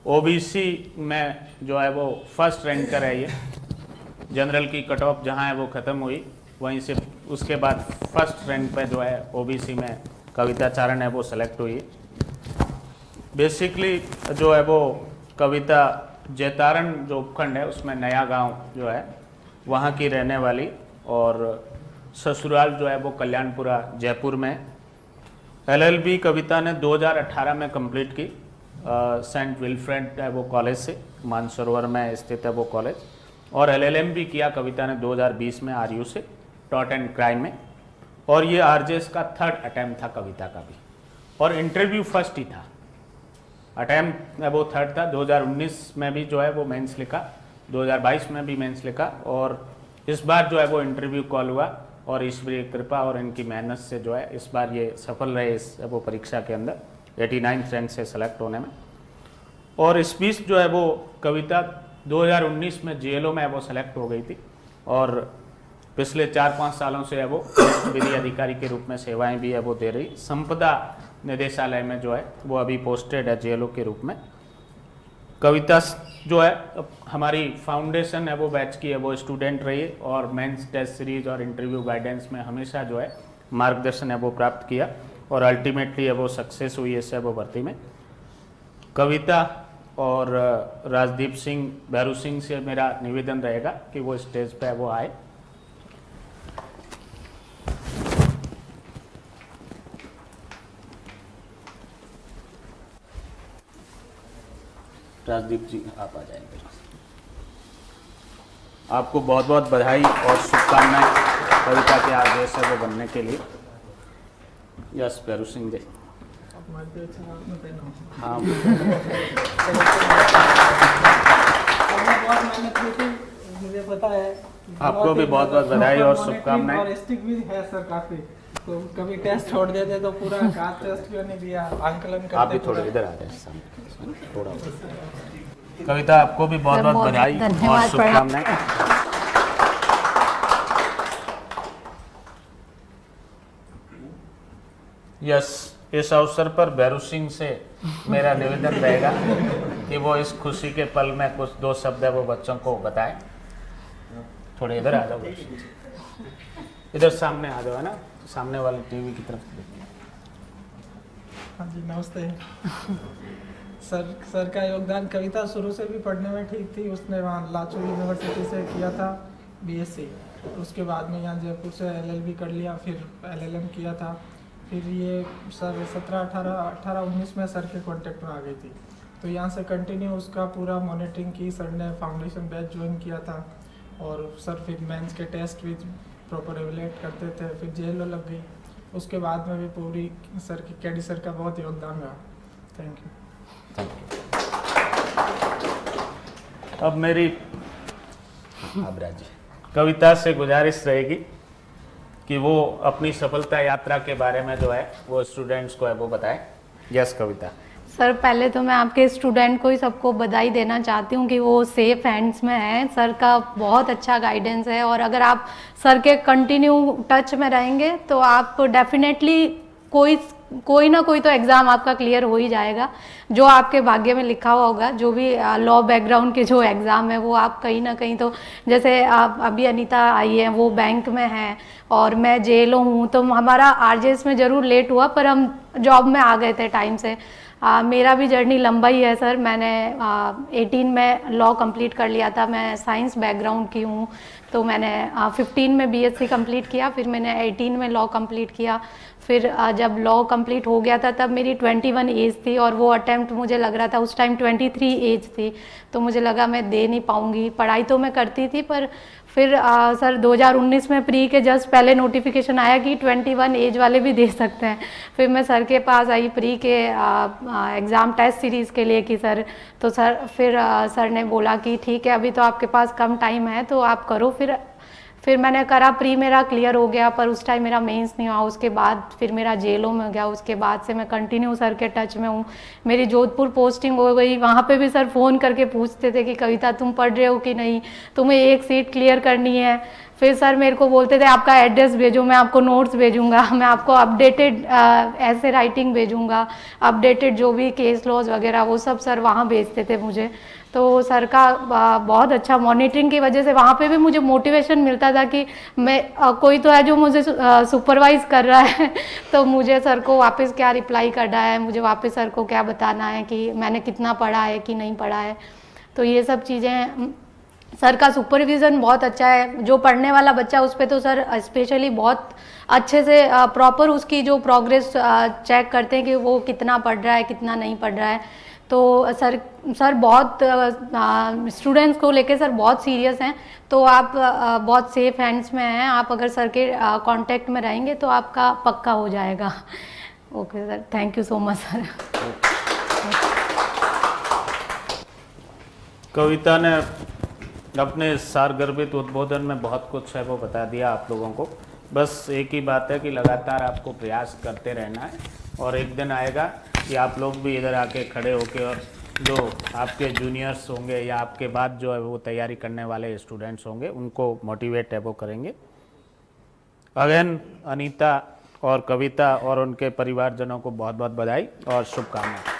OBC में जो है वो फर्स्ट रैंकर है ये। जनरल की कट ऑफ जहाँ है वो ख़त्म हुई, वहीं से उसके बाद फर्स्ट रैंक पे जो है ओबीसी में कविता चारण है वो सेलेक्ट हुई। बेसिकली जो है वो कविता जैतारण जो उपखंड है उसमें नया गांव जो है वहाँ की रहने वाली, और ससुराल जो है वो कल्याणपुरा जयपुर में। एलएलबी कविता ने 2018 में कंप्लीट की सेंट विल्फ्रेड है वो कॉलेज से, मानसरोवर में स्थित है वो कॉलेज। और एलएलएम भी किया कविता ने 2020 में आरयू से टॉट एंड क्राइम में। और ये आरजेएस का थर्ड अटैम्प्ट था कविता का भी, और इंटरव्यू फर्स्ट ही था। अटैम्प्ट वो थर्ड था। 2019 में भी जो है वो मेंस लिखा, 2022 में भी मेंस लिखा, और इस बार जो है वो इंटरव्यू कॉल हुआ, और ईश्वरीय कृपा और इनकी मेहनत से जो है इस बार ये सफल रहे इस वो परीक्षा के अंदर 89 रैंक से सेलेक्ट होने में। और इस बीच जो है वो कविता 2019 में जेएलओ में वो सेलेक्ट हो गई थी, और पिछले 4-5 सालों से है वो विधि अधिकारी के रूप में सेवाएं भी है वो दे रही। संपदा निदेशालय में जो है वो अभी पोस्टेड है जेएलओ के रूप में। कविता जो है हमारी फाउंडेशन है वो बैच की है वो स्टूडेंट रही, और मेंस टेस्ट सीरीज और इंटरव्यू गाइडेंस में हमेशा जो है मार्गदर्शन है वो प्राप्त किया, और अल्टीमेटली है वो सक्सेस हुई इससे वो भर्ती में। कविता और राजदीप सिंह भैरू सिंह से मेरा निवेदन रहेगा कि वो स्टेज पे वो आए। राजदीप जी आप आ जाएंगे। आपको बहुत बहुत बधाई और शुभकामनाएं कविता के आगे से वो बनने के लिए। यस भैरू सिंह जी। हाँ बहुत मेहनत की थी, मुझे पता है। आपको भी बहुत बहुत बधाई और शुभकामनाएं। और स्टिक भी है सर काफी, तो कभी टेस्ट छोड़ देते तो पूरा काज टेस्ट क्यों नहीं दिया, आंकलन करते। आप भी थोड़े इधर आ जाए थोड़ा। कविता आपको भी बहुत बहुत बधाई और शुभकामनाएं। यस, इस अवसर पर भैरू सिंह से मेरा निवेदन रहेगा कि वो इस खुशी के पल में कुछ 2 शब्द है वो बच्चों को बताएं। थोड़े इधर आ जाओ, इधर सामने आ जाओ, है ना, सामने वाले टीवी की तरफ देखिए। हाँ जी नमस्ते। सर का योगदान, कविता शुरू से भी पढ़ने में ठीक थी। उसने वहाँ लाचू यूनिवर्सिटी से किया था बीएससी, उसके बाद में यहाँ जयपुर से एलएलबी कर लिया, फिर एलएलएम किया था। फिर ये सर 17-18-19 में सर के कांटेक्ट में आ गई थी, तो यहाँ से कंटिन्यू उसका पूरा मॉनिटरिंग की। सर ने फाउंडेशन बैच ज्वाइन किया था, और सर फिर मेंस के टेस्ट भी प्रॉपर एवेलेट करते थे। फिर जेएलओ लग गई, उसके बाद में भी पूरी सर की केडी सर का बहुत योगदान रहा। Thank you. अब मेरी कविता से गुजारिश रहेगी कि वो अपनी सफलता यात्रा के बारे में जो है वो स्टूडेंट्स को है वो बताए। यस कविता। सर पहले तो मैं आपके स्टूडेंट को ही सबको बधाई देना चाहती हूँ कि वो सेफ हैंड्स में हैं। सर का बहुत अच्छा गाइडेंस है, और अगर आप सर के कंटिन्यू टच में रहेंगे तो आप डेफिनेटली कोई ना कोई तो एग्ज़ाम आपका क्लियर हो ही जाएगा, जो आपके भाग्य में लिखा हुआ होगा। जो भी लॉ बैकग्राउंड के जो एग्ज़ाम है वो आप कहीं ना कहीं तो, जैसे आप अभी अनीता आई है वो बैंक में है और मैं जेएलओ हूँ, तो हमारा आरजेएस में ज़रूर लेट हुआ पर हम जॉब में आ गए थे टाइम से। मेरा भी जर्नी लंबा ही है सर। मैंने 18 में लॉ कंप्लीट कर लिया था। मैं साइंस बैकग्राउंड की हूँ, तो मैंने 15 में बीएससी कंप्लीट किया, फिर मैंने 18 में लॉ कंप्लीट किया। फिर जब लॉ कंप्लीट हो गया था तब मेरी 21 एज थी, और वो अटेम्प्ट मुझे लग रहा था उस टाइम 23 एज थी, तो मुझे लगा मैं दे नहीं पाऊँगी। पढ़ाई तो मैं करती थी, पर फिर सर 2019 में प्री के जस्ट पहले नोटिफिकेशन आया कि 21 एज वाले भी दे सकते हैं। फिर मैं सर के पास आई प्री के एग्ज़ाम टेस्ट सीरीज़ के लिए कि सर, तो सर फिर सर ने बोला कि ठीक है अभी तो आपके पास कम टाइम है तो आप करो। फिर मैंने करा, प्री मेरा क्लियर हो गया, पर उस टाइम मेरा मेंस नहीं हुआ। उसके बाद फिर मेरा जेएलओ में गया, उसके बाद से मैं कंटिन्यू सर के टच में हूँ। मेरी जोधपुर पोस्टिंग हो गई, वहाँ पे भी सर फ़ोन करके पूछते थे कि कविता तुम पढ़ रहे हो कि नहीं, तुम्हें एक सीट क्लियर करनी है। फिर सर मेरे को बोलते थे आपका एड्रेस भेजो, मैं आपको नोट्स भेजूंगा, मैं आपको अपडेटेड ऐसे राइटिंग भेजूंगा, अपडेटेड जो भी केस लॉज वगैरह वो सब सर वहाँ भेजते थे मुझे। तो सर का बहुत अच्छा मॉनिटरिंग की वजह से वहाँ पे भी मुझे मोटिवेशन मिलता था कि मैं कोई तो है जो मुझे सुपरवाइज कर रहा है तो मुझे सर को वापस क्या रिप्लाई करना है, मुझे वापस सर को क्या बताना है कि मैंने कितना पढ़ा है कि नहीं पढ़ा है। तो ये सब चीज़ें, सर का सुपरविज़न बहुत अच्छा है। जो पढ़ने वाला बच्चा उस पर तो सर स्पेशली बहुत अच्छे से प्रॉपर उसकी जो प्रोग्रेस चेक करते हैं कि वो कितना पढ़ रहा है कितना नहीं पढ़ रहा है। तो सर बहुत स्टूडेंट्स को लेके सर बहुत सीरियस हैं। तो आप बहुत सेफ हैंड्स में हैं, आप अगर सर के कांटेक्ट में रहेंगे तो आपका पक्का हो जाएगा। Okay sir, thank you so much sir. Kavita ने अपने सारगर्भित उद्बोधन में बहुत कुछ है वो बता दिया आप लोगों को। बस एक ही बात है कि लगातार आपको प्रयास करते रहना है और एक दिन आएगा कि आप लोग भी इधर आके खड़े होके और जो आपके जूनियर्स होंगे या आपके बाद जो है वो तैयारी करने वाले स्टूडेंट्स होंगे उनको मोटिवेट है वो करेंगे। अगेन अनीता और कविता और उनके परिवारजनों को बहुत बहुत बधाई और शुभकामनाएं।